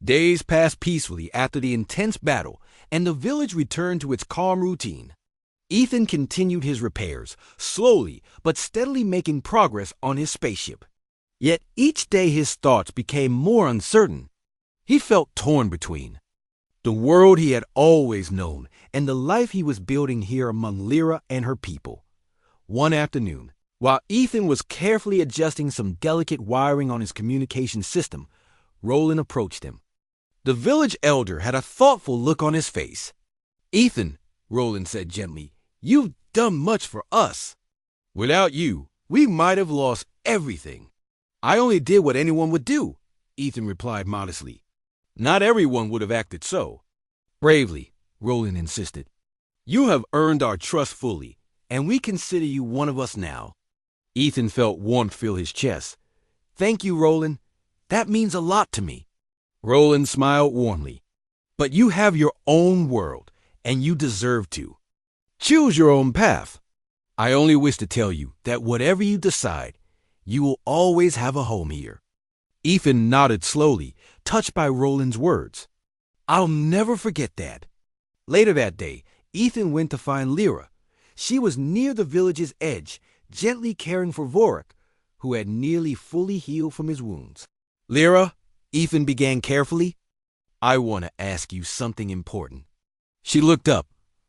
Days passed peacefully after the intense battle, and the village returned to its calm routine. Ethan continued his repairs, slowly but steadily making progress on his spaceship. Yet each day his thoughts became more uncertain. He felt torn between the world he had always known and the life he was building here among Lyra and her people. One afternoon, while Ethan was carefully adjusting some delicate wiring on his communication system, Roland approached him. The village elder had a thoughtful look on his face. "Ethan," Roland said gently, "you've done much for us. Without you, we might have lost everything." "I only did what anyone would do," Ethan replied modestly. "Not everyone would have acted so." "Bravely," Roland insisted. "You have earned our trust fully, and we consider you one of us now." Ethan felt warmth fill his chest. "Thank you, Roland. That means a lot to me." Roland smiled warmly. "But you have your own world, and you deserve to. Choose your own path. I only wish to tell you that whatever you decide, you will always have a home here." Ethan nodded slowly, touched by Roland's words. "I'll never forget that." Later that day, Ethan went to find Lyra. She was near the village's edge, gently caring for Vorik, who had nearly fully healed from his wounds. "Lyra," Ethan began carefully, "I want to ask you something important." She looked up,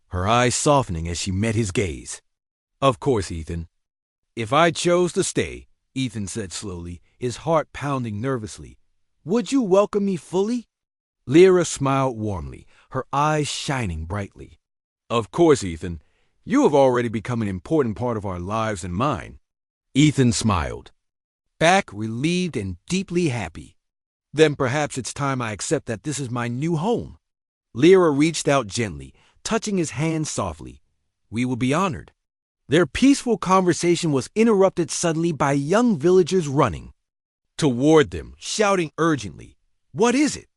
her eyes softening as she met his gaze. "Of course, Ethan." "If I chose to stay," Ethan said slowly, his heart pounding nervously, "would you welcome me fully?" Lyra smiled warmly, her eyes shining brightly. "Of course, Ethan. You have already become an important part of our lives and mine." Ethan smiled, back relieved and deeply happy. "Then perhaps it's time I accept that this is my new home." Lyra reached out gently, touching his hand softly. "We will be honored." Their peaceful conversation was interrupted suddenly by young villagers running toward them, shouting urgently. "What is it?"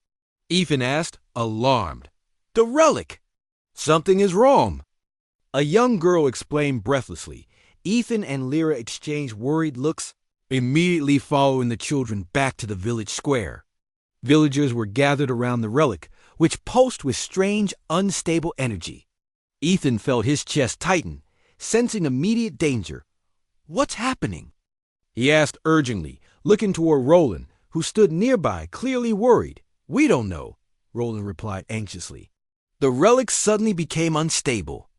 Ethan asked, alarmed. "The relic! Something is wrong." A young girl explained breathlessly. Ethan and Lyra exchanged worried looks, immediately following the children back to the village square. Villagers were gathered around the relic, which pulsed with strange, unstable energy. Ethan felt his chest tighten, sensing immediate danger. "What's happening?" he asked urgently, looking toward Roland, who stood nearby, clearly worried. "We don't know," Roland replied anxiously. The relic suddenly became unstable.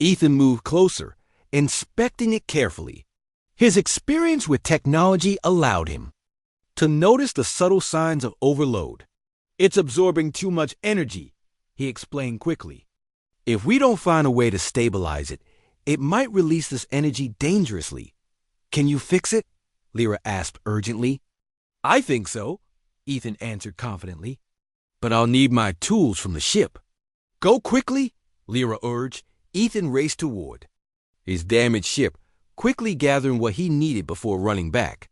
Ethan moved closer, inspecting it carefully. His experience with technology allowed him to notice the subtle signs of overload. "It's absorbing too much energy," he explained quickly. "If we don't find a way to stabilize it, it might release this energy dangerously. Can you fix it?" Lyra asked urgently. "I think so," Ethan answered confidently. "But I'll need my tools from the ship." "Go quickly," Lyra urged. Ethan raced toward his damaged ship, quickly gathering what he needed before running back.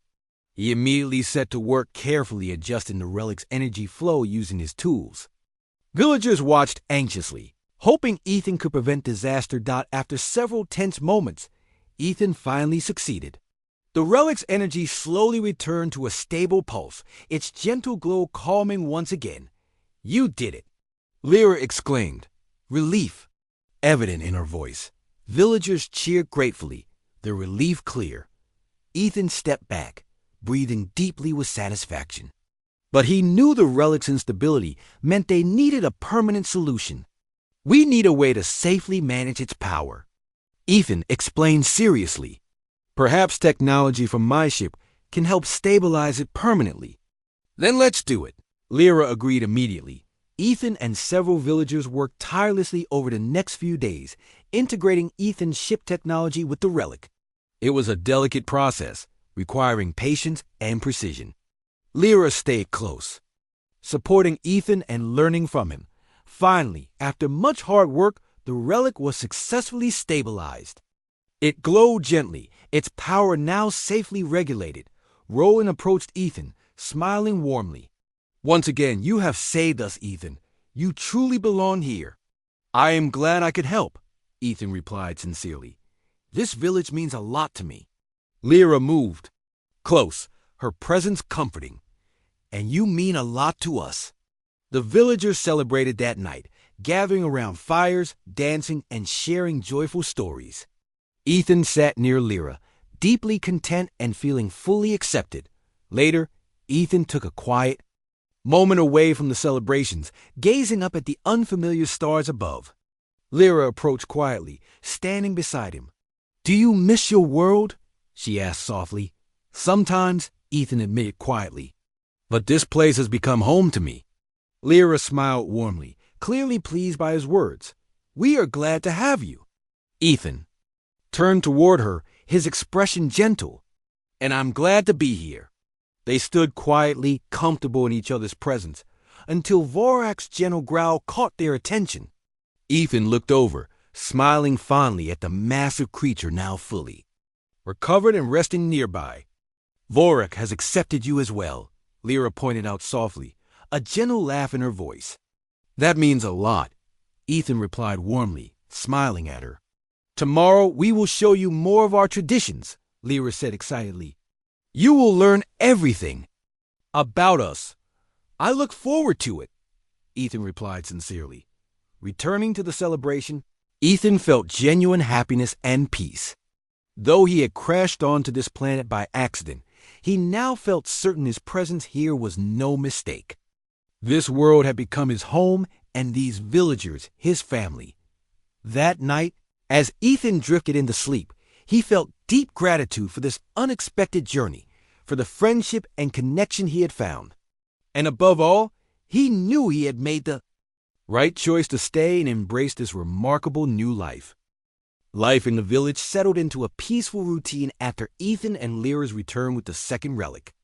He immediately set to work carefully adjusting the relic's energy flow using his tools. Villagers watched anxiously, hoping Ethan could prevent disaster. After several tense moments, Ethan finally succeeded. The relic's energy slowly returned to a stable pulse, its gentle glow calming once again. "You did it!" Lyra exclaimed, relief evident in her voice. Villagers cheered gratefully, their relief clear. Ethan stepped back, breathing deeply with satisfaction. But he knew the relic's instability meant they needed a permanent solution. "We need a way to safely manage its power," Ethan explained seriously. "Perhaps technology from my ship can help stabilize it permanently." "Then let's do it," Lyra agreed immediately. Ethan and several villagers worked tirelessly over the next few days, integrating Ethan's ship technology with the relic. It was a delicate process, requiring patience and precision. Lyra stayed close, supporting Ethan and learning from him. Finally, after much hard work, the relic was successfully stabilized. It glowed gently, its power now safely regulated. Roland approached Ethan, smiling warmly. "Once again, you have saved us, Ethan. You truly belong here." "I am glad I could help," Ethan replied sincerely. "This village means a lot to me." Lyra moved close, her presence comforting. "And you mean a lot to us." The villagers celebrated that night, gathering around fires, dancing, and sharing joyful stories. Ethan sat near Lyra, deeply content and feeling fully accepted. Later, Ethan took a quiet moment away from the celebrations, gazing up at the unfamiliar stars above. Lyra approached quietly, standing beside him. "Do you miss your world?" she asked softly. "Sometimes," Ethan admitted quietly. "But this place has become home to me." Lyra smiled warmly, clearly pleased by his words. "We are glad to have you." Ethan turned toward her, his expression gentle. "And I'm glad to be here." They stood quietly, comfortable in each other's presence, until Vorak's gentle growl caught their attention. Ethan looked over, smiling fondly at the massive creature now fully recovered and resting nearby. "Vorak has accepted you as well," Lyra pointed out softly, a gentle laugh in her voice. "That means a lot," Ethan replied warmly, smiling at her. "Tomorrow we will show you more of our traditions," Lyra said excitedly. "You will learn everything about us." "I look forward to it," Ethan replied sincerely. Returning to the celebration, Ethan felt genuine happiness and peace. Though he had crashed onto this planet by accident, he now felt certain his presence here was no mistake. This world had become his home, and these villagers his family. That night, as Ethan drifted into sleep, he felt deep gratitude for this unexpected journey, for the friendship and connection he had found. And above all, he knew he had made the right choice to stay and embrace this remarkable new life. Life in the village settled into a peaceful routine after Ethan and Lyra's return with the second relic.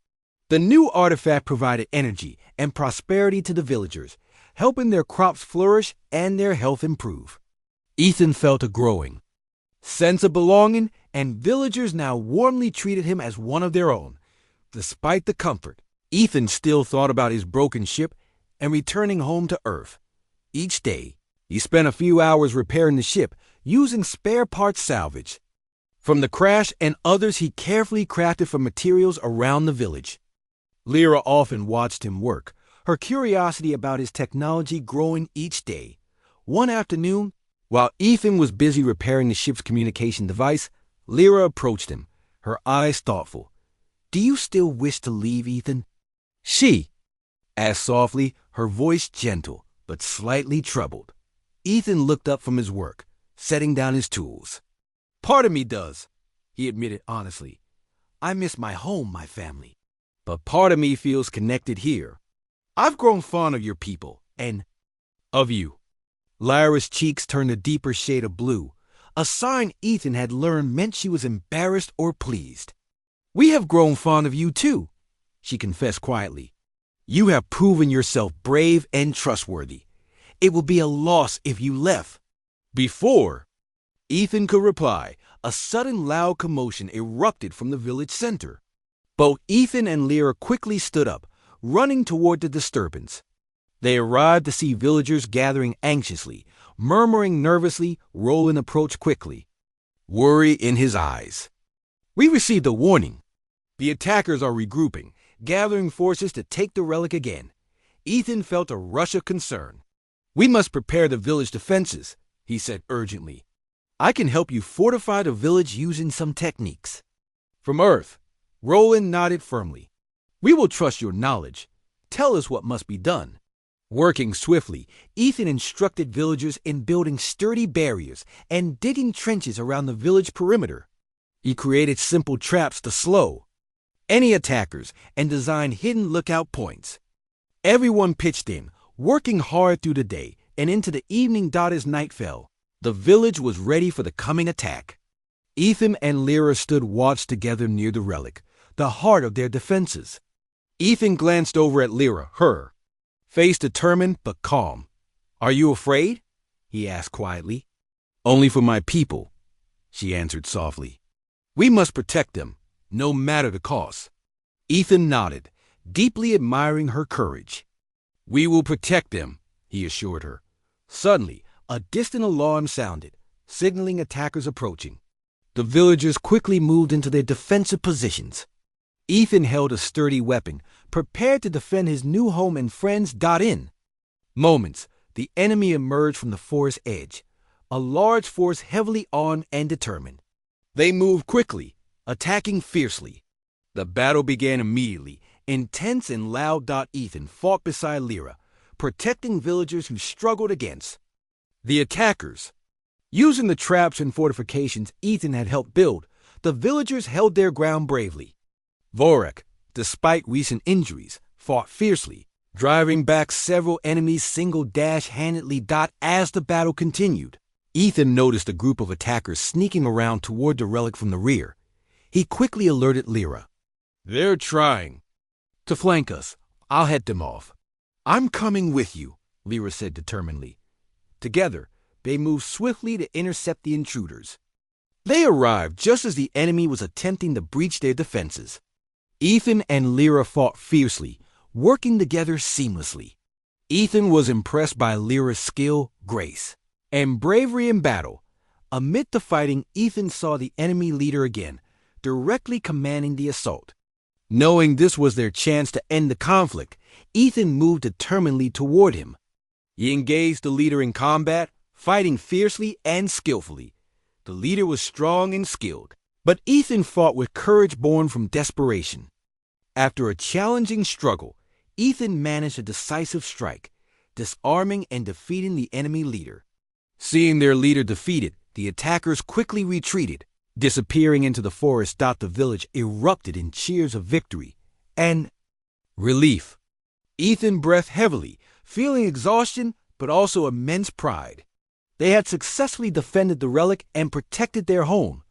The new artifact provided energy and prosperity to the villagers, helping their crops flourish and their health improve. Ethan felt a growing sense of belonging, and villagers now warmly treated him as one of their own. Despite the comfort, Ethan still thought about his broken ship and returning home to Earth. Each day, he spent a few hours repairing the ship, using spare parts salvage from the crash and others he carefully crafted from materials around the village. Lyra often watched him work, her curiosity about his technology growing each day. One afternoon, while Ethan was busy repairing the ship's communication device, Lyra approached him, her eyes thoughtful. "Do you still wish to leave, Ethan?" she asked softly, her voice gentle but slightly troubled. Ethan looked up from his work, setting down his tools. "Part of me does," he admitted honestly. "I miss my home, my family. But part of me feels connected here. I've grown fond of your people and of you." Lyra's cheeks turned a deeper shade of blue, a sign Ethan had learned meant she was embarrassed or pleased. "We have grown fond of you too," she confessed quietly. "You have proven yourself brave and trustworthy. It would be a loss if you left." Before Ethan could reply, a sudden loud commotion erupted from the village center. Both Ethan and Lyra quickly stood up, running toward the disturbance. They arrived to see villagers gathering anxiously, murmuring nervously. Roland approached quickly, worry in his eyes. "We received a warning. The attackers are regrouping, gathering forces to take the relic again." Ethan felt a rush of concern. "We must prepare the village defenses," he said urgently. "I can help you fortify the village using some techniques." From Earth, Roland nodded firmly. "We will trust your knowledge. Tell us what must be done." Working swiftly, Ethan instructed villagers in building sturdy barriers and digging trenches around the village perimeter. He created simple traps to slow any attackers and designed hidden lookout points. Everyone pitched in, working hard through the day and into the evening. As night fell, the village was ready for the coming attack. Ethan and Lyra stood watch together near the relic, the heart of their defenses. Ethan glanced over at Lyra, her face determined but calm. "Are you afraid?" he asked quietly. "Only for my people," she answered softly. "We must protect them, no matter the cost." Ethan nodded, deeply admiring her courage. "We will protect them," he assured her. Suddenly, a distant alarm sounded, signaling attackers approaching. The villagers quickly moved into their defensive positions. Ethan held a sturdy weapon, prepared to defend his new home and friends. In Moments, the enemy emerged from the forest edge, a large force heavily armed and determined. They moved quickly, attacking fiercely. The battle began immediately, intense and loud. Ethan fought beside Lyra, protecting villagers who struggled against the attackers. Using the traps and fortifications Ethan had helped build, the villagers held their ground bravely. Vorak, despite recent injuries, fought fiercely, driving back several enemies single-handedly. As the battle continued, Ethan noticed a group of attackers sneaking around toward the relic from the rear. He quickly alerted Lyra. "They're trying to flank us. I'll head them off." "I'm coming with you," Lyra said determinedly. Together, they moved swiftly to intercept the intruders. They arrived just as the enemy was attempting to breach their defenses. Ethan and Lyra fought fiercely, working together seamlessly. Ethan was impressed by Lyra's skill, grace, and bravery in battle. Amid the fighting, Ethan saw the enemy leader again, directly commanding the assault. Knowing this was their chance to end the conflict, Ethan moved determinedly toward him. He engaged the leader in combat, fighting fiercely and skillfully. The leader was strong and skilled, but Ethan fought with courage born from desperation. After a challenging struggle, Ethan managed a decisive strike, disarming and defeating the enemy leader. Seeing their leader defeated, the attackers quickly retreated, disappearing into the forest. The village erupted in cheers of victory and relief. Ethan breathed heavily, feeling exhaustion but also immense pride. They had successfully defended the relic and protected their home.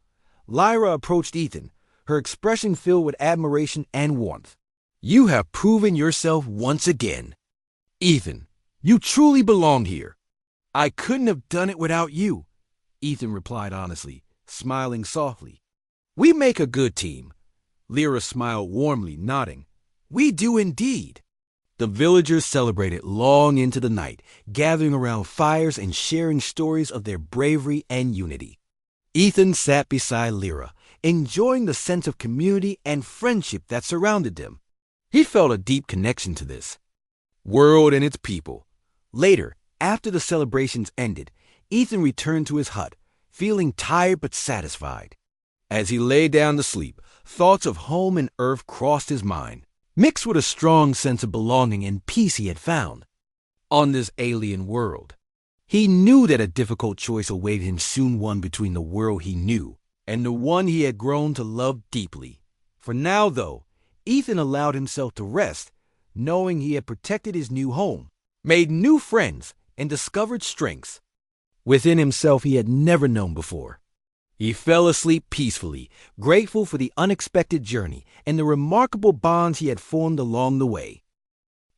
Lyra approached Ethan, her expression filled with admiration and warmth. "You have proven yourself once again. Ethan, you truly belong here." "I couldn't have done it without you," Ethan replied honestly, smiling softly. "We make a good team." Lyra smiled warmly, nodding. "We do indeed." The villagers celebrated long into the night, gathering around fires and sharing stories of their bravery and unity. Ethan sat beside Lyra, enjoying the sense of community and friendship that surrounded them. He felt a deep connection to this world and its people. Later, after the celebrations ended, Ethan returned to his hut, feeling tired but satisfied. As he lay down to sleep, thoughts of home and Earth crossed his mind, mixed with a strong sense of belonging and peace he had found on this alien world. He knew that a difficult choice awaited him soon, one between the world he knew and the one he had grown to love deeply. For now, though, Ethan allowed himself to rest, knowing he had protected his new home, made new friends, and discovered strengths within himself he had never known before. He fell asleep peacefully, grateful for the unexpected journey and the remarkable bonds he had formed along the way.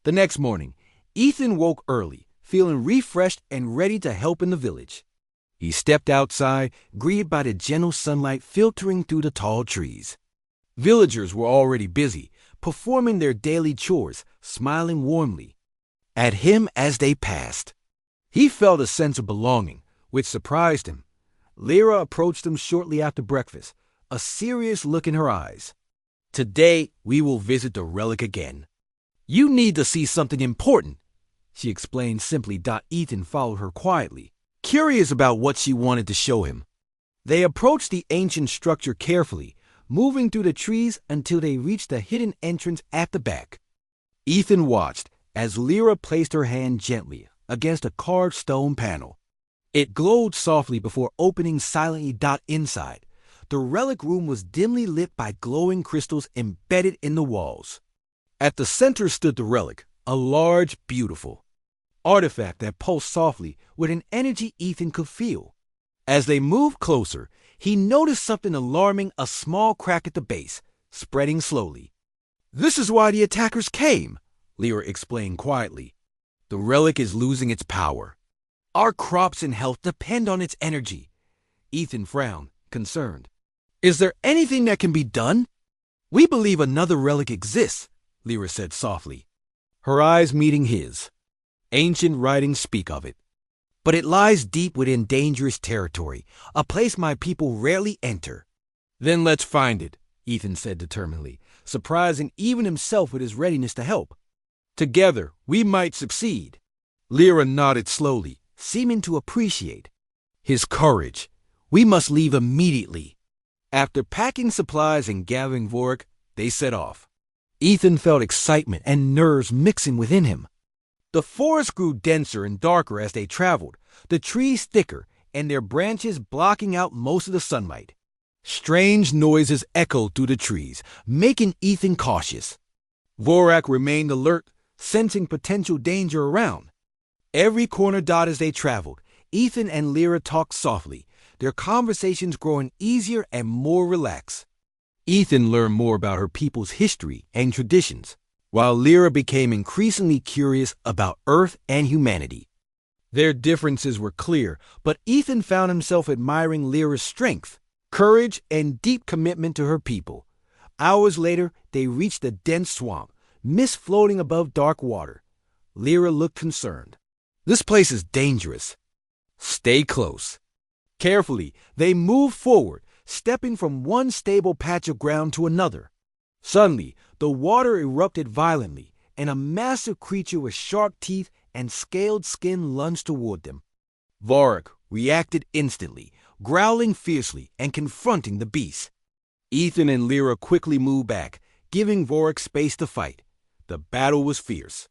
The next morning, Ethan woke early, feeling refreshed and ready to help in the village. He stepped outside, greeted by the gentle sunlight filtering through the tall trees. Villagers were already busy, performing their daily chores, smiling warmly at him as they passed. He felt a sense of belonging, which surprised him. Lyra approached him shortly after breakfast, a serious look in her eyes. "Today, we will visit the relic again. You need to see something important," she explained simply. Ethan followed her quietly, curious about what she wanted to show him. They approached the ancient structure carefully, moving through the trees until they reached the hidden entrance at the back. Ethan watched as Lyra placed her hand gently against a carved stone panel. It glowed softly before opening silently. Inside, the relic room was dimly lit by glowing crystals embedded in the walls. At the center stood the relic, a large, beautiful artifact that pulsed softly with an energy Ethan could feel. As they moved closer, he noticed something alarming, a small crack at the base, spreading slowly. "This is why the attackers came," Lyra explained quietly. "The relic is losing its power. Our crops and health depend on its energy." Ethan frowned, concerned. "Is there anything that can be done?" "We believe another relic exists," Lyra said softly, her eyes meeting his. "Ancient writings speak of it. But it lies deep within dangerous territory, a place my people rarely enter." "Then let's find it," Ethan said determinedly, surprising even himself with his readiness to help. "Together, we might succeed." Lyra nodded slowly, seeming to appreciate his courage. We must leave immediately. After packing supplies and gathering Vorik, they set off. Ethan felt excitement and nerves mixing within him. The forest grew denser and darker as they traveled, the trees thicker and their branches blocking out most of the sunlight. Strange noises echoed through the trees, making Ethan cautious. Vorik remained alert, sensing potential danger around. Every corner dot as they traveled, Ethan and Lyra talked softly, their conversations growing easier and more relaxed. Ethan learned more about her people's history and traditions, while Lyra became increasingly curious about Earth and humanity. Their differences were clear, but Ethan found himself admiring Lyra's strength, courage, and deep commitment to her people. Hours later, they reached a dense swamp, mist floating above dark water. Lyra looked concerned. This place is dangerous. Stay close. Carefully, they moved forward, stepping from one stable patch of ground to another. Suddenly, the water erupted violently, and a massive creature with sharp teeth and scaled skin lunged toward them. Vorik reacted instantly, growling fiercely and confronting the beast. Ethan and Lyra quickly moved back, giving Vorik space to fight. The battle was fierce.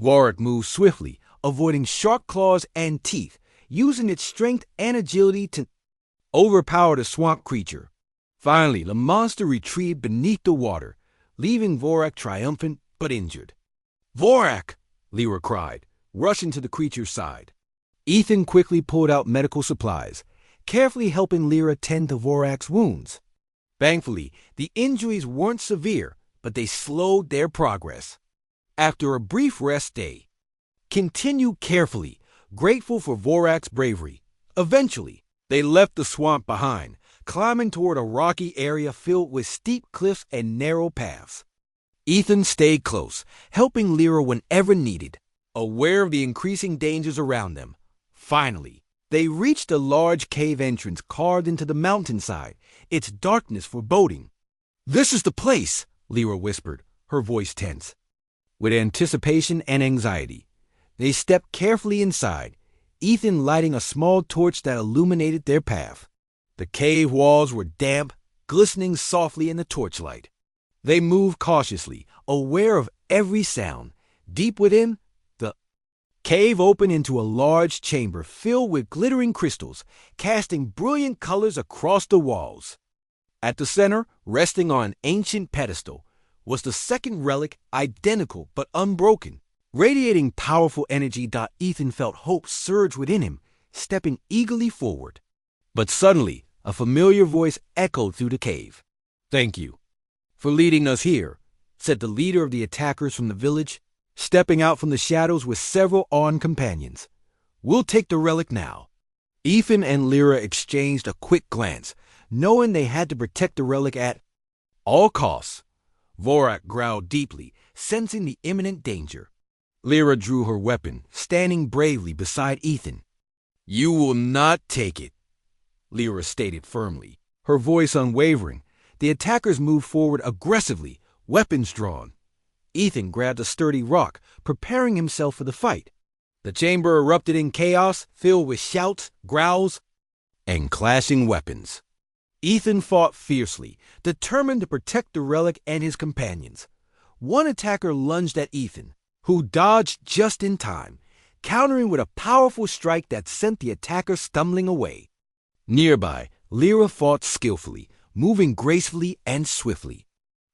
Vorik moved swiftly, avoiding sharp claws and teeth, using its strength and agility to overpower the swamp creature. Finally, the monster retreated beneath the water, leaving Vorik triumphant but injured. "Vorik!" Lyra cried, rushing to the creature's side. Ethan quickly pulled out medical supplies, carefully helping Lyra tend to Vorik's wounds. Thankfully, the injuries weren't severe, but they slowed their progress. After a brief rest, they continued carefully, grateful for Vorik's bravery. Eventually, they left the swamp behind, climbing toward a rocky area filled with steep cliffs and narrow paths. Ethan stayed close, helping Lyra whenever needed, aware of the increasing dangers around them. Finally, they reached a large cave entrance carved into the mountainside, its darkness foreboding. "This is the place," Lyra whispered, her voice tense. With anticipation and anxiety, they stepped carefully inside, Ethan lighting a small torch that illuminated their path. The cave walls were damp, glistening softly in the torchlight. They moved cautiously, aware of every sound. Deep within, the cave opened into a large chamber filled with glittering crystals, casting brilliant colors across the walls. At the center, resting on an ancient pedestal, was the second relic, identical but unbroken. Radiating powerful energy, Ethan felt hope surge within him, stepping eagerly forward. But suddenly, a familiar voice echoed through the cave. "Thank you for leading us here," said the leader of the attackers from the village, stepping out from the shadows with several armed companions. "We'll take the relic now." Ethan and Lyra exchanged a quick glance, knowing they had to protect the relic at all costs. Vorik growled deeply, sensing the imminent danger. Lyra drew her weapon, standing bravely beside Ethan. "You will not take it," Lyra stated firmly, her voice unwavering. The attackers moved forward aggressively, weapons drawn. Ethan grabbed a sturdy rock, preparing himself for the fight. The chamber erupted in chaos, filled with shouts, growls, and clashing weapons. Ethan fought fiercely, determined to protect the relic and his companions. One attacker lunged at Ethan, who dodged just in time, countering with a powerful strike that sent the attacker stumbling away. Nearby, Lyra fought skillfully, moving gracefully and swiftly.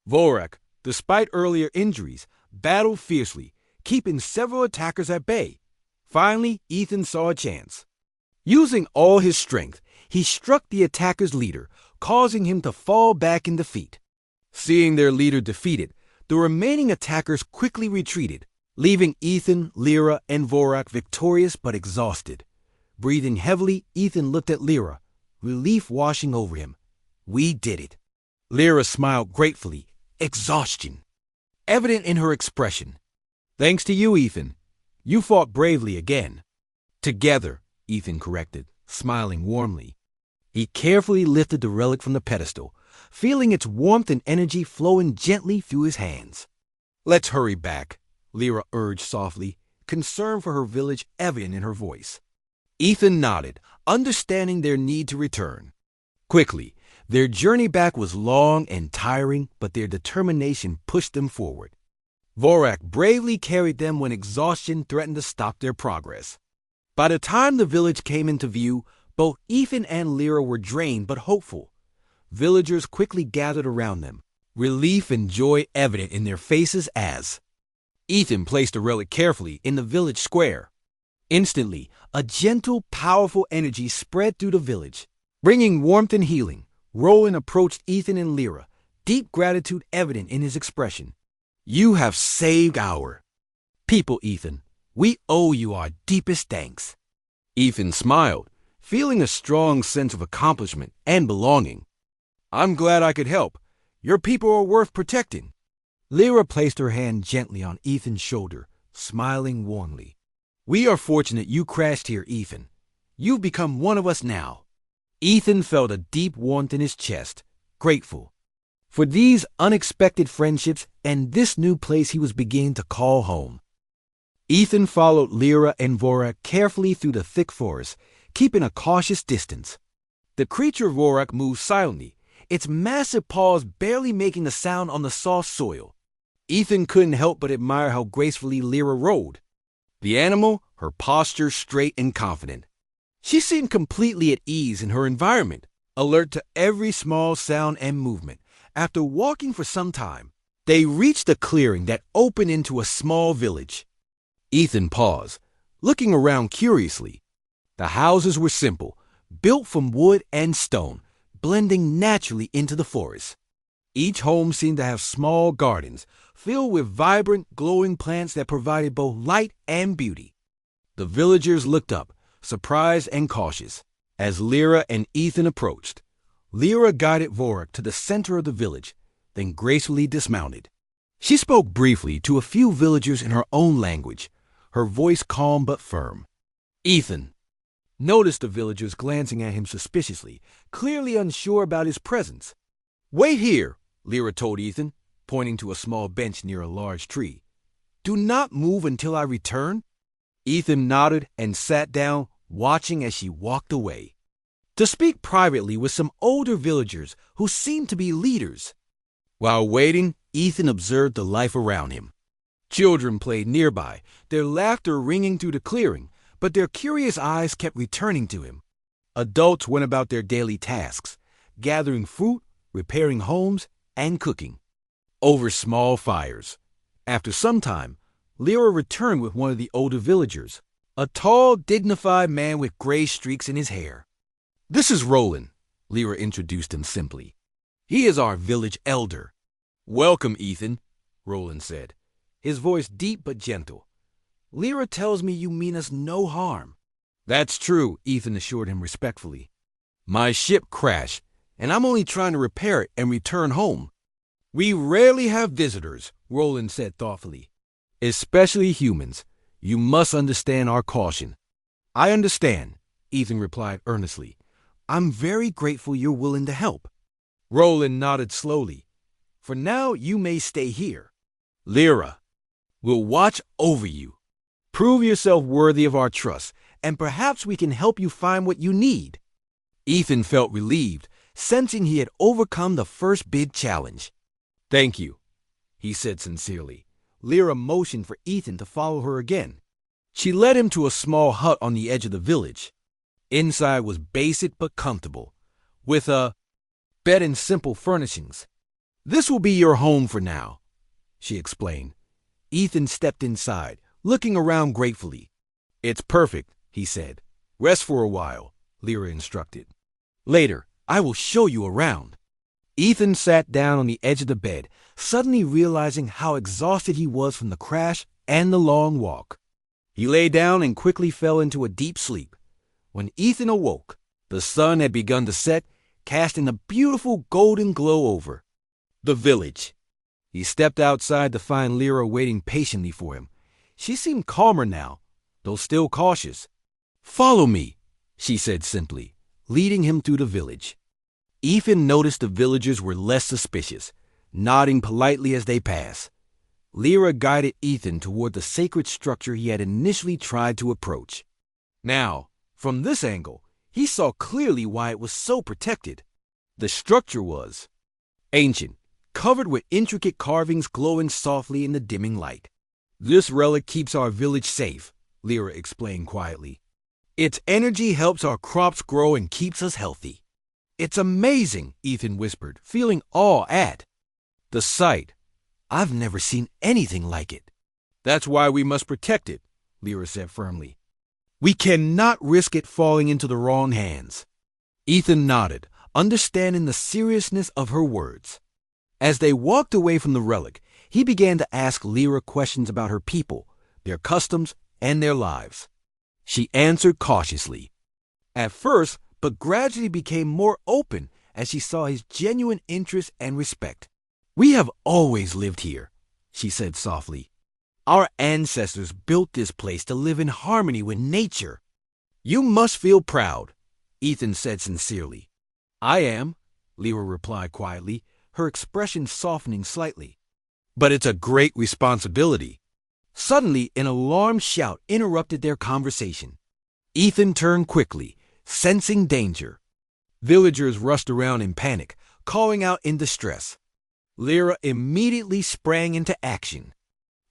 Vorik, despite earlier injuries, battled fiercely, keeping several attackers at bay. Finally, Ethan saw a chance. Using all his strength, he struck the attacker's leader, causing him to fall back in defeat. Seeing their leader defeated, the remaining attackers quickly retreated, leaving Ethan, Lyra, and Vorik victorious but exhausted. Breathing heavily, Ethan looked at Lyra, relief washing over him. "We did it." Lyra smiled gratefully, exhaustion evident in her expression. "Thanks to you, Ethan. You fought bravely again." "Together," Ethan corrected, smiling warmly. He carefully lifted the relic from the pedestal, feeling its warmth and energy flowing gently through his hands. "Let's hurry back," Lyra urged softly. concern for her village evident in her voice. Ethan nodded, understanding their need to return. Quickly, their journey back was long and tiring, but their determination pushed them forward. Vorak bravely carried them when exhaustion threatened to stop their progress. By the time the village came into view, both Ethan and Lyra were drained but hopeful. Villagers quickly gathered around them, relief and joy evident in their faces as Ethan placed the relic carefully in the village square. Instantly, a gentle, powerful energy spread through the village, bringing warmth and healing. Roland approached Ethan and Lyra, deep gratitude evident in his expression. "You have saved our people, Ethan. We owe you our deepest thanks." Ethan smiled, feeling a strong sense of accomplishment and belonging. "I'm glad I could help. Your people are worth protecting." Lyra placed her hand gently on Ethan's shoulder, smiling warmly. "We are fortunate you crashed here, Ethan. You've become one of us now." Ethan felt a deep warmth in his chest, grateful for these unexpected friendships and this new place he was beginning to call home. Ethan followed Lyra and Vorak carefully through the thick forest, keeping a cautious distance. The creature Vorak moved silently, its massive paws barely making a sound on the soft soil. Ethan couldn't help but admire how gracefully Lyra rode. The animal, her posture straight and confident. She seemed completely at ease in her environment, alert to every small sound and movement. After walking for some time, they reached a clearing that opened into a small village. Ethan paused, looking around curiously. The houses were simple, built from wood and stone, blending naturally into the forest. Each home seemed to have small gardens, filled with vibrant, glowing plants that provided both light and beauty. The villagers looked up, surprised and cautious, as Lyra and Ethan approached. Lyra guided Vorak to the center of the village, then gracefully dismounted. She spoke briefly to a few villagers in her own language, her voice calm but firm. Ethan noticed the villagers glancing at him suspiciously, clearly unsure about his presence. "Wait here," Lyra told Ethan, pointing to a small bench near a large tree. "Do not move until I return." Ethan nodded and sat down, watching as she walked away, to speak privately with some older villagers who seemed to be leaders. While waiting, Ethan observed the life around him. Children played nearby, their laughter ringing through the clearing, but their curious eyes kept returning to him. Adults went about their daily tasks, gathering fruit, repairing homes, and cooking over small fires. After some time, Lyra returned with one of the older villagers, a tall, dignified man with gray streaks in his hair. "This is Roland," Lyra introduced him simply. "He is our village elder." "Welcome, Ethan," Roland said, his voice deep but gentle. "Lyra tells me you mean us no harm." "That's true," Ethan assured him respectfully. "My ship crashed, and I'm only trying to repair it and return home." "We rarely have visitors," Roland said thoughtfully. "Especially humans. You must understand our caution." "I understand," Ethan replied earnestly. "I'm very grateful you're willing to help." Roland nodded slowly. "For now, you may stay here. Lyra will watch over you. Prove yourself worthy of our trust, and perhaps we can help you find what you need." Ethan felt relieved, sensing he had overcome the first big challenge. "Thank you," he said sincerely. Lyra motioned for Ethan to follow her again. She led him to a small hut on the edge of the village. Inside was basic but comfortable, with a bed and simple furnishings. "This will be your home for now," she explained. Ethan stepped inside, looking around gratefully. "It's perfect," he said. "Rest for a while," Lyra instructed. "Later, I will show you around." Ethan sat down on the edge of the bed, suddenly realizing how exhausted he was from the crash and the long walk. He lay down and quickly fell into a deep sleep. When Ethan awoke, the sun had begun to set, casting a beautiful golden glow over the village. He stepped outside to find Lyra waiting patiently for him. She seemed calmer now, though still cautious. "Follow me," she said simply, leading him through the village. Ethan noticed the villagers were less suspicious, nodding politely as they passed. Lyra guided Ethan toward the sacred structure he had initially tried to approach. Now, from this angle, he saw clearly why it was so protected. The structure was ancient, covered with intricate carvings glowing softly in the dimming light. "This relic keeps our village safe," Lyra explained quietly. "Its energy helps our crops grow and keeps us healthy." "It's amazing," Ethan whispered, feeling awe at the sight. "I've never seen anything like it." "That's why we must protect it," Lyra said firmly. "We cannot risk it falling into the wrong hands." Ethan nodded, understanding the seriousness of her words. As they walked away from the relic, he began to ask Lyra questions about her people, their customs, and their lives. She answered cautiously at first, but gradually became more open as she saw his genuine interest and respect. "We have always lived here," she said softly. "Our ancestors built this place to live in harmony with nature." "You must feel proud," Ethan said sincerely. "I am," Lyra replied quietly, her expression softening slightly. "But it's a great responsibility." Suddenly, an alarmed shout interrupted their conversation. Ethan turned quickly, sensing danger. Villagers rushed around in panic, calling out in distress. Lyra immediately sprang into action.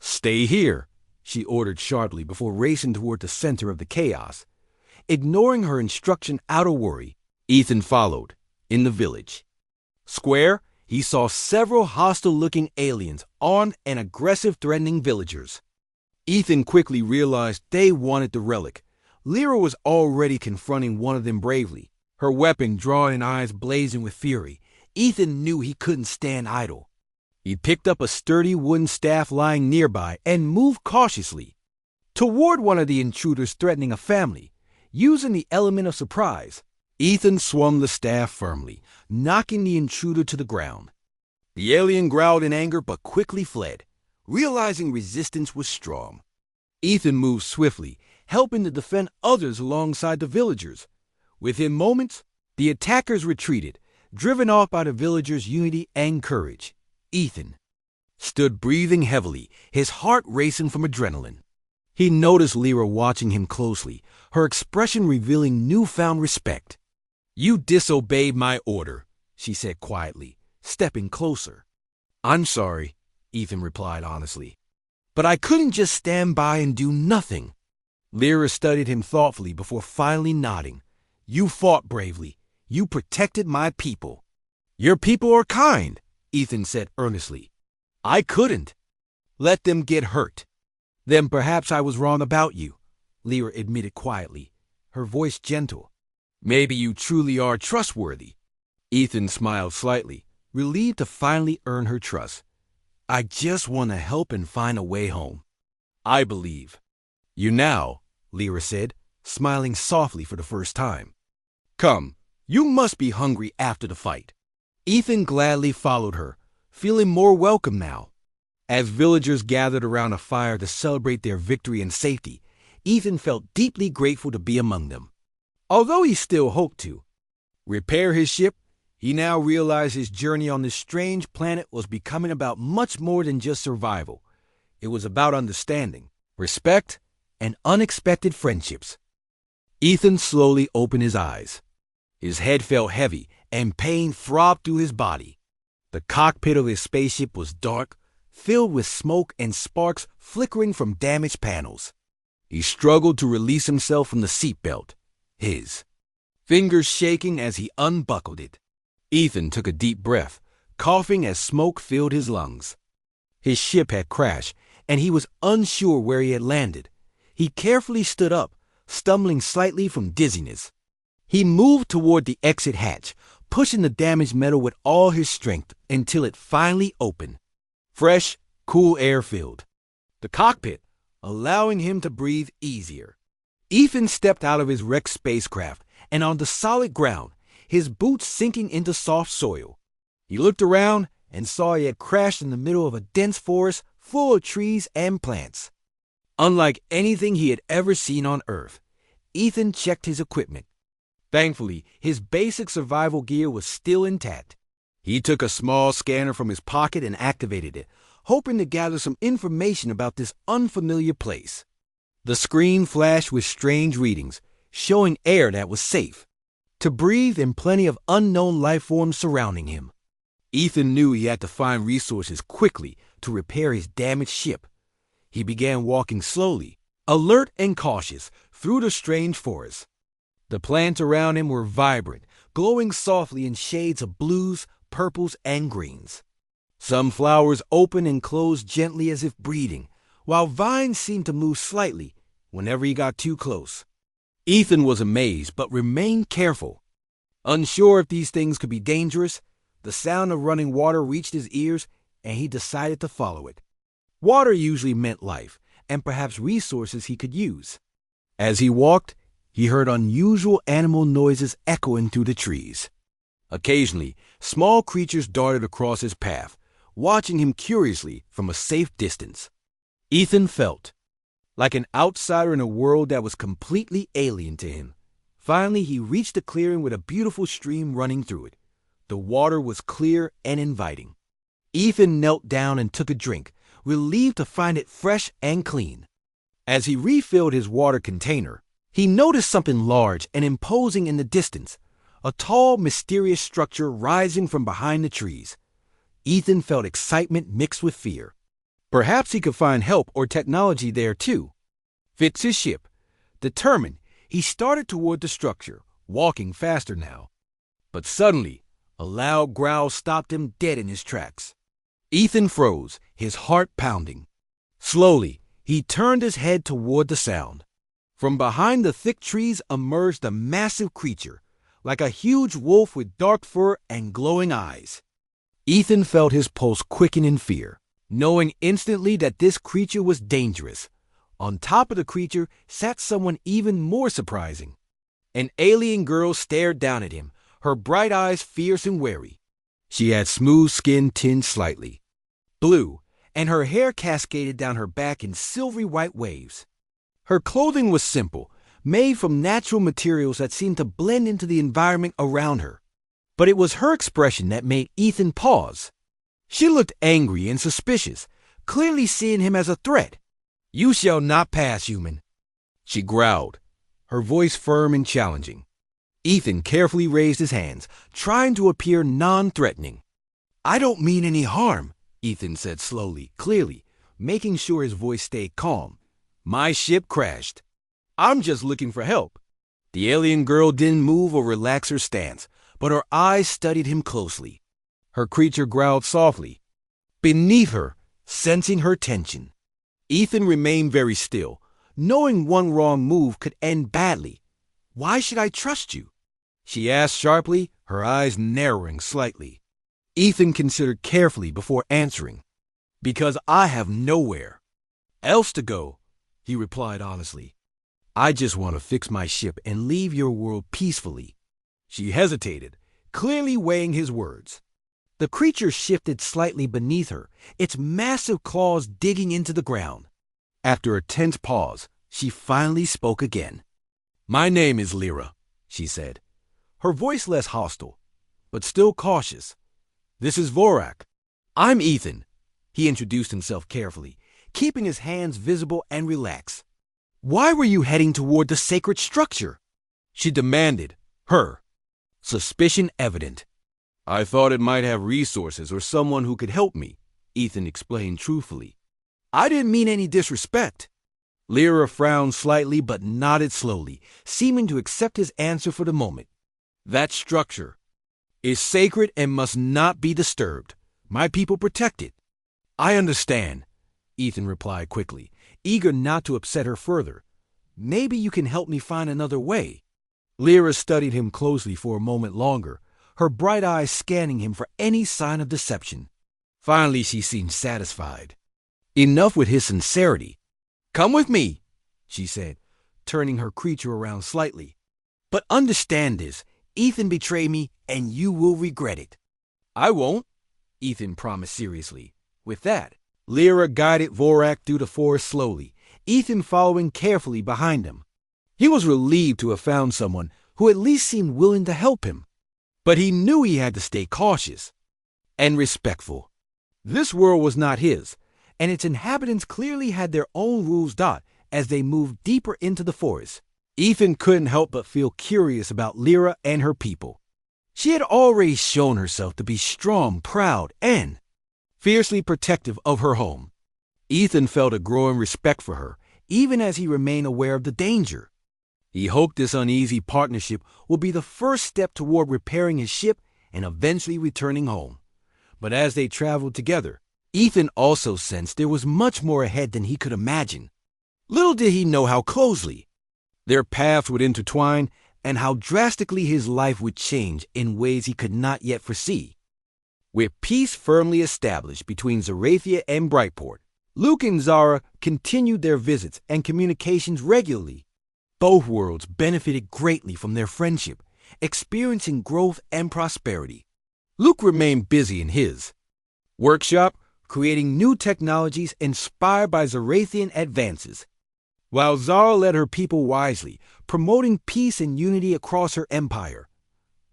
"Stay here," she ordered sharply before racing toward the center of the chaos. Ignoring her instruction out of worry, Ethan followed, in the village. Square, he saw several hostile-looking aliens, armed and aggressive, threatening villagers. Ethan quickly realized they wanted the relic. Lyra was already confronting one of them bravely, her weapon drawn and eyes blazing with fury. Ethan knew he couldn't stand idle. He picked up a sturdy wooden staff lying nearby and moved cautiously toward one of the intruders threatening a family. Using the element of surprise, Ethan swung the staff firmly, knocking the intruder to the ground. The alien growled in anger but quickly fled, realizing resistance was strong. Ethan moved swiftly, helping to defend others alongside the villagers. Within moments, the attackers retreated, driven off by the villagers' unity and courage. Ethan stood breathing heavily, his heart racing from adrenaline. He noticed Lyra watching him closely, her expression revealing newfound respect. "You disobeyed my order," she said quietly, stepping closer. "I'm sorry," Ethan replied honestly. "But I couldn't just stand by and do nothing." Lyra studied him thoughtfully before finally nodding. "You fought bravely. You protected my people." "Your people are kind," Ethan said earnestly. "I couldn't let them get hurt." "Then perhaps I was wrong about you," Lyra admitted quietly, her voice gentle. "Maybe you truly are trustworthy." Ethan smiled slightly, relieved to finally earn her trust. "I just want to help and find a way home. I believe you now," Lyra said, smiling softly for the first time. "Come, you must be hungry after the fight." Ethan gladly followed her, feeling more welcome now. As villagers gathered around a fire to celebrate their victory and safety, Ethan felt deeply grateful to be among them. Although he still hoped to repair his ship, he now realized his journey on this strange planet was becoming about much more than just survival. It was about understanding, respect, and unexpected friendships. Ethan slowly opened his eyes. His head felt heavy, and pain throbbed through his body. The cockpit of his spaceship was dark, filled with smoke and sparks flickering from damaged panels. He struggled to release himself from the seatbelt, his fingers shaking as he unbuckled it. Ethan took a deep breath, coughing as smoke filled his lungs. His ship had crashed, and he was unsure where he had landed. He carefully stood up, stumbling slightly from dizziness. He moved toward the exit hatch, pushing the damaged metal with all his strength until it finally opened. Fresh, cool air filled the cockpit, allowing him to breathe easier. Ethan stepped out of his wrecked spacecraft and on the solid ground, his boots sinking into soft soil. He looked around and saw he had crashed in the middle of a dense forest full of trees and plants. Unlike anything he had ever seen on Earth, Ethan checked his equipment. Thankfully, his basic survival gear was still intact. He took a small scanner from his pocket and activated it, hoping to gather some information about this unfamiliar place. The screen flashed with strange readings, showing air that was safe to breathe and plenty of unknown life forms surrounding him. Ethan knew he had to find resources quickly to repair his damaged ship. He began walking slowly, alert and cautious, through the strange forest. The plants around him were vibrant, glowing softly in shades of blues, purples, and greens. Some flowers opened and closed gently as if breathing, while vines seemed to move slightly whenever he got too close. Ethan was amazed but remained careful. Unsure if these things could be dangerous, the sound of running water reached his ears and he decided to follow it. Water usually meant life and perhaps resources he could use. As he walked, he heard unusual animal noises echoing through the trees. Occasionally, small creatures darted across his path, watching him curiously from a safe distance. Ethan felt like an outsider in a world that was completely alien to him. Finally, he reached a clearing with a beautiful stream running through it. The water was clear and inviting. Ethan knelt down and took a drink, relieved to find it fresh and clean. As he refilled his water container, he noticed something large and imposing in the distance, a tall, mysterious structure rising from behind the trees. Ethan felt excitement mixed with fear. Perhaps he could find help or technology there too. Fix his ship. Determined, he started toward the structure, walking faster now. But suddenly, a loud growl stopped him dead in his tracks. Ethan froze, his heart pounding. Slowly, he turned his head toward the sound. From behind the thick trees emerged a massive creature, like a huge wolf with dark fur and glowing eyes. Ethan felt his pulse quicken in fear, knowing instantly that this creature was dangerous. On top of the creature sat someone even more surprising. An alien girl stared down at him, her bright eyes fierce and wary. She had smooth skin tinged slightly blue, and her hair cascaded down her back in silvery white waves. Her clothing was simple, made from natural materials that seemed to blend into the environment around her. But it was her expression that made Ethan pause. She looked angry and suspicious, clearly seeing him as a threat. "You shall not pass, human," she growled, her voice firm and challenging. Ethan carefully raised his hands, trying to appear non-threatening. "I don't mean any harm," Ethan said slowly, clearly, making sure his voice stayed calm. "My ship crashed. I'm just looking for help." The alien girl didn't move or relax her stance, but her eyes studied him closely. Her creature growled softly beneath her, sensing her tension. Ethan remained very still, knowing one wrong move could end badly. "Why should I trust you?" she asked sharply, her eyes narrowing slightly. Ethan considered carefully before answering. "Because I have nowhere else to go," he replied honestly. "I just want to fix my ship and leave your world peacefully." She hesitated, clearly weighing his words. The creature shifted slightly beneath her, its massive claws digging into the ground. After a tense pause, she finally spoke again. "My name is Lyra," she said, her voice less hostile, but still cautious. "This is Vorak. I'm Ethan." He introduced himself carefully, keeping his hands visible and relaxed. "Why were you heading toward the sacred structure?" she demanded, her suspicion evident. "I thought it might have resources or someone who could help me," Ethan explained truthfully. "I didn't mean any disrespect." Lyra frowned slightly but nodded slowly, seeming to accept his answer for the moment. "That structure is sacred and must not be disturbed. My people protect it." "I understand," Ethan replied quickly, eager not to upset her further. "Maybe you can help me find another way." Lyra studied him closely for a moment longer, her bright eyes scanning him for any sign of deception. Finally, she seemed satisfied. Enough with his sincerity. "Come with me," she said, turning her creature around slightly. "But understand this, Ethan betrayed me, and you will regret it." "I won't," Ethan promised seriously. With that, Lyra guided Vorak through the forest slowly, Ethan following carefully behind him. He was relieved to have found someone who at least seemed willing to help him. But he knew he had to stay cautious and respectful. This world was not his, and its inhabitants clearly had their own rules. As they moved deeper into the forest, Ethan couldn't help but feel curious about Lyra and her people. She had already shown herself to be strong, proud, and fiercely protective of her home. Ethan felt a growing respect for her, even as he remained aware of the danger. He hoped this uneasy partnership would be the first step toward repairing his ship and eventually returning home. But as they traveled together, Ethan also sensed there was much more ahead than he could imagine. Little did he know how closely their paths would intertwine and how drastically his life would change in ways he could not yet foresee. With peace firmly established between Zarathia and Brightport, Luke and Zara continued their visits and communications regularly. Both worlds benefited greatly from their friendship, experiencing growth and prosperity. Luke remained busy in his workshop, creating new technologies inspired by Zarathian advances, while Zara led her people wisely, promoting peace and unity across her empire.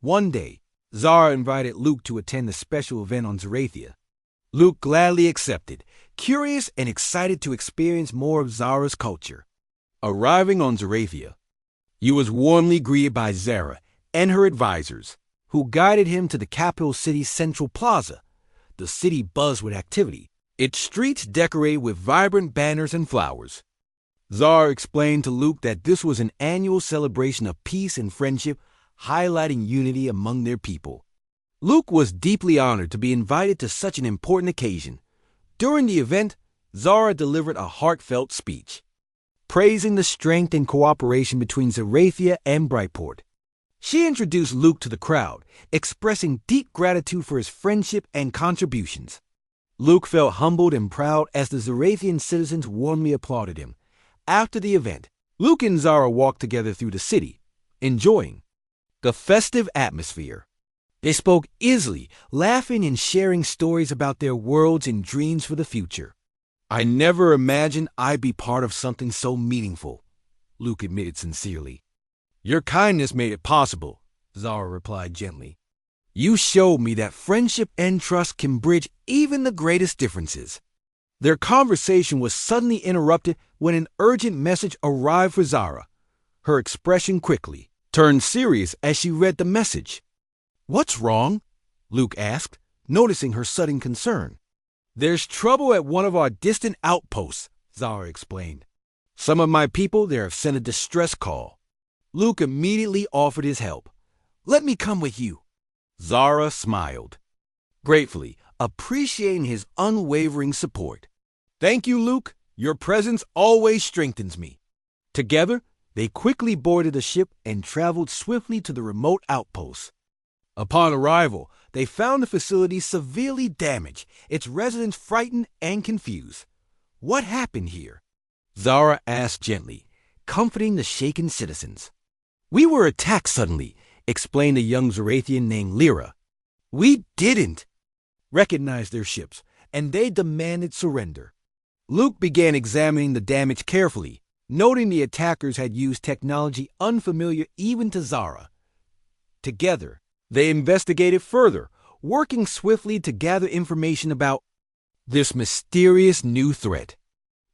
One day, Zara invited Luke to attend a special event on Zarathia. Luke gladly accepted, curious and excited to experience more of Zara's culture. Arriving on Zarathia, he was warmly greeted by Zara and her advisors, who guided him to the capital city's central plaza. The city buzzed with activity, its streets decorated with vibrant banners and flowers. Zara explained to Luke that this was an annual celebration of peace and friendship, highlighting unity among their people. Luke was deeply honored to be invited to such an important occasion. During the event, Zara delivered a heartfelt speech, praising the strength and cooperation between Zarathia and Brightport. She introduced Luke to the crowd, expressing deep gratitude for his friendship and contributions. Luke felt humbled and proud as the Zarathian citizens warmly applauded him. After the event, Luke and Zara walked together through the city, enjoying the festive atmosphere. They spoke easily, laughing and sharing stories about their worlds and dreams for the future. "I never imagined I'd be part of something so meaningful," Luke admitted sincerely. "Your kindness made it possible," Zara replied gently. "You showed me that friendship and trust can bridge even the greatest differences." Their conversation was suddenly interrupted when an urgent message arrived for Zara. Her expression quickly turned serious as she read the message. "What's wrong?" Luke asked, noticing her sudden concern. "There's trouble at one of our distant outposts," Zara explained. "Some of my people there have sent a distress call." Luke immediately offered his help. "Let me come with you." Zara smiled, gratefully, appreciating his unwavering support. "Thank you, Luke. Your presence always strengthens me." Together, they quickly boarded a ship and traveled swiftly to the remote outpost. Upon arrival, they found the facility severely damaged, its residents frightened and confused. "What happened here?" Zara asked gently, comforting the shaken citizens. "We were attacked suddenly," explained a young Zarathian named Lyra. "We didn't recognize their ships, and they demanded surrender." Luke began examining the damage carefully, noting the attackers had used technology unfamiliar even to Zara. Together, they investigated further, working swiftly to gather information about this mysterious new threat.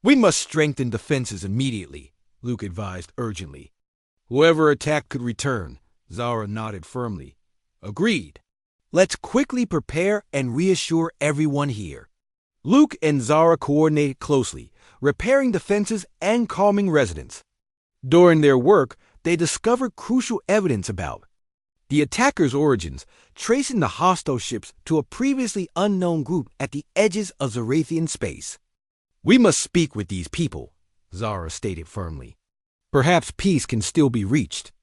"We must strengthen defenses immediately," Luke advised urgently. "Whoever attacked could return," Zara nodded firmly. "Agreed. Let's quickly prepare and reassure everyone here." Luke and Zara coordinated closely, repairing defenses and calming residents. During their work, they discovered crucial evidence about the attackers' origins, tracing the hostile ships to a previously unknown group at the edges of Zarathian space. "We must speak with these people," Zara stated firmly. "Perhaps peace can still be reached."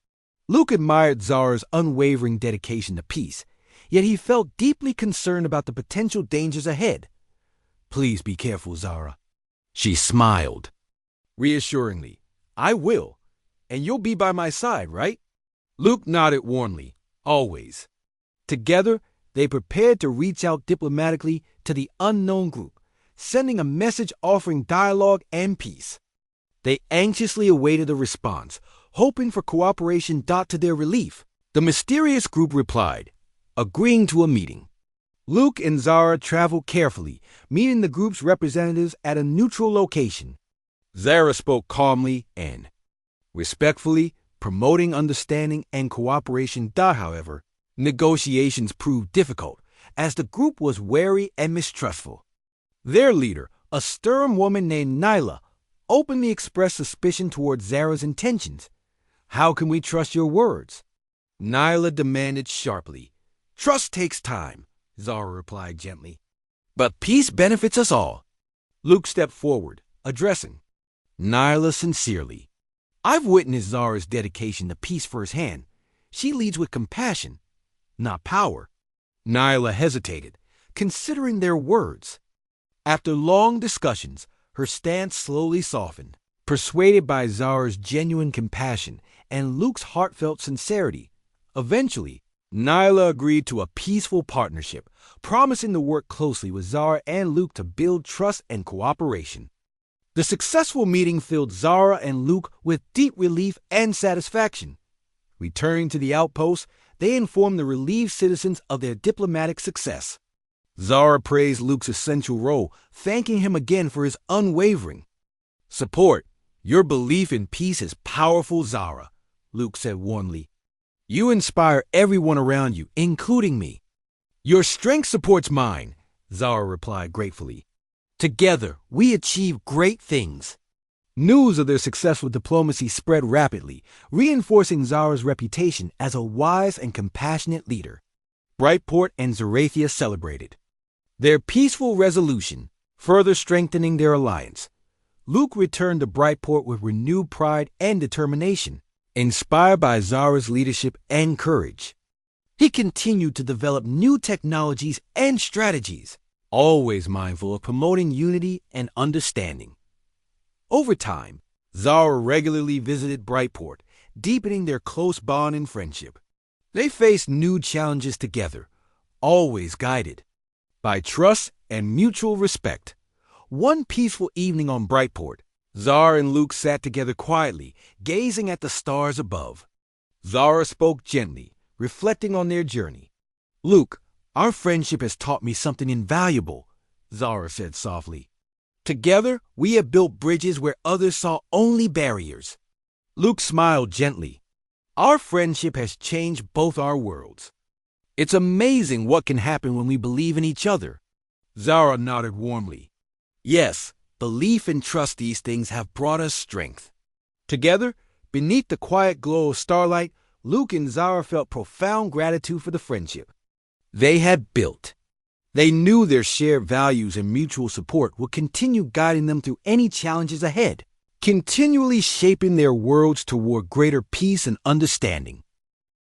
Luke admired Zara's unwavering dedication to peace, yet he felt deeply concerned about the potential dangers ahead. "Please be careful, Zara." She smiled reassuringly. "I will, and you'll be by my side, right?" Luke nodded warmly. "Always." Together, they prepared to reach out diplomatically to the unknown group, sending a message offering dialogue and peace. They anxiously awaited a response, hoping for cooperation. To their relief, the mysterious group replied, agreeing to a meeting. Luke and Zara traveled carefully, meeting the group's representatives at a neutral location. Zara spoke calmly and respectfully, promoting understanding and cooperation. However, negotiations proved difficult, as the group was wary and mistrustful. Their leader, a stern woman named Nyla, openly expressed suspicion towards Zara's intentions. "How can we trust your words?" Nyla demanded sharply. "Trust takes time," Zara replied gently. "But peace benefits us all." Luke stepped forward, addressing Nyla sincerely. "I've witnessed Zara's dedication to peace firsthand. She leads with compassion, not power." Nyla hesitated, considering their words. After long discussions, her stance slowly softened. Persuaded by Zara's genuine compassion and Luke's heartfelt sincerity, eventually, Nyla agreed to a peaceful partnership, promising to work closely with Zara and Luke to build trust and cooperation. The successful meeting filled Zara and Luke with deep relief and satisfaction. Returning to the outpost, they informed the relieved citizens of their diplomatic success. Zara praised Luke's essential role, thanking him again for his unwavering support. "Your belief in peace is powerful, Zara," Luke said warmly. "You inspire everyone around you, including me." "Your strength supports mine," Zara replied gratefully. "Together, we achieve great things." News of their successful diplomacy spread rapidly, reinforcing Zara's reputation as a wise and compassionate leader. Brightport and Zarathia celebrated their peaceful resolution, further strengthening their alliance. Luke returned to Brightport with renewed pride and determination, inspired by Zara's leadership and courage. He continued to develop new technologies and strategies, always mindful of promoting unity and understanding. Over time, Zara regularly visited Brightport, deepening their close bond and friendship. They faced new challenges together, always guided by trust and mutual respect. One peaceful evening on Brightport, Zara and Luke sat together quietly, gazing at the stars above. Zara spoke gently, reflecting on their journey. "Luke, our friendship has taught me something invaluable," Zara said softly. "Together, we have built bridges where others saw only barriers." Luke smiled gently. "Our friendship has changed both our worlds. It's amazing what can happen when we believe in each other." Zara nodded warmly. "Yes, belief and trust, these things have brought us strength." Together, beneath the quiet glow of starlight, Luke and Zara felt profound gratitude for the friendship they had built. They knew their shared values and mutual support would continue guiding them through any challenges ahead, continually shaping their worlds toward greater peace and understanding.